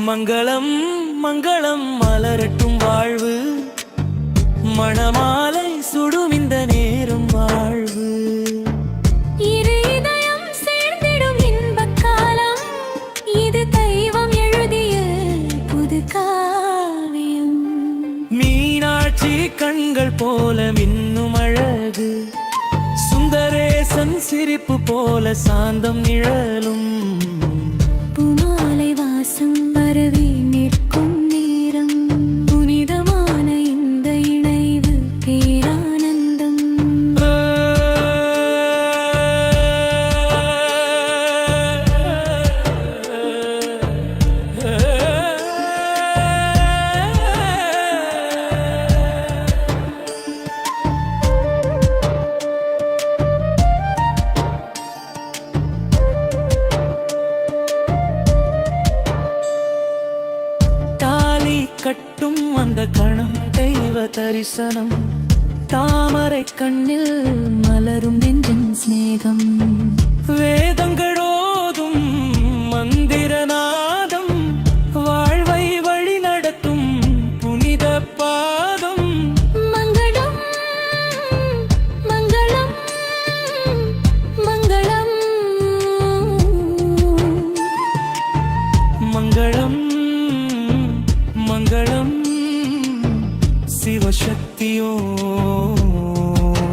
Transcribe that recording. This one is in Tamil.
மங்களம் மங்களம் மலரட்டும் வாழ்வு, மணமாலை சுடும் இந்த நேரும் வாழ்வு. இரு இதயம் சேர்ந்திடும் இன்பக் காலம், இது தெய்வம் எழுதிய புது காவியம். மீனாட்சி கண்கள் போல மின்னும் அழகு, சுந்தரேசன் சிரிப்பு போல சாந்தம் நிழலும். பூமாலை வாசம் பரவி நிற்கும் நேரம், புனிதமான இந்த இணைவு பேரானந்தம். கட்டும் அந்த கணம் தெய்வ தரிசனம், தாமரை கண்ணில் மலரும் நெஞ்சின் சிநேகம். வேதங்களோதும் மந்திரநாதம், வாழ்வை வழி நடத்தும் புனித பாதம். மங்களம் மங்களம் மங்களம் மங்களம் மங்களம் சிவசக்தியோ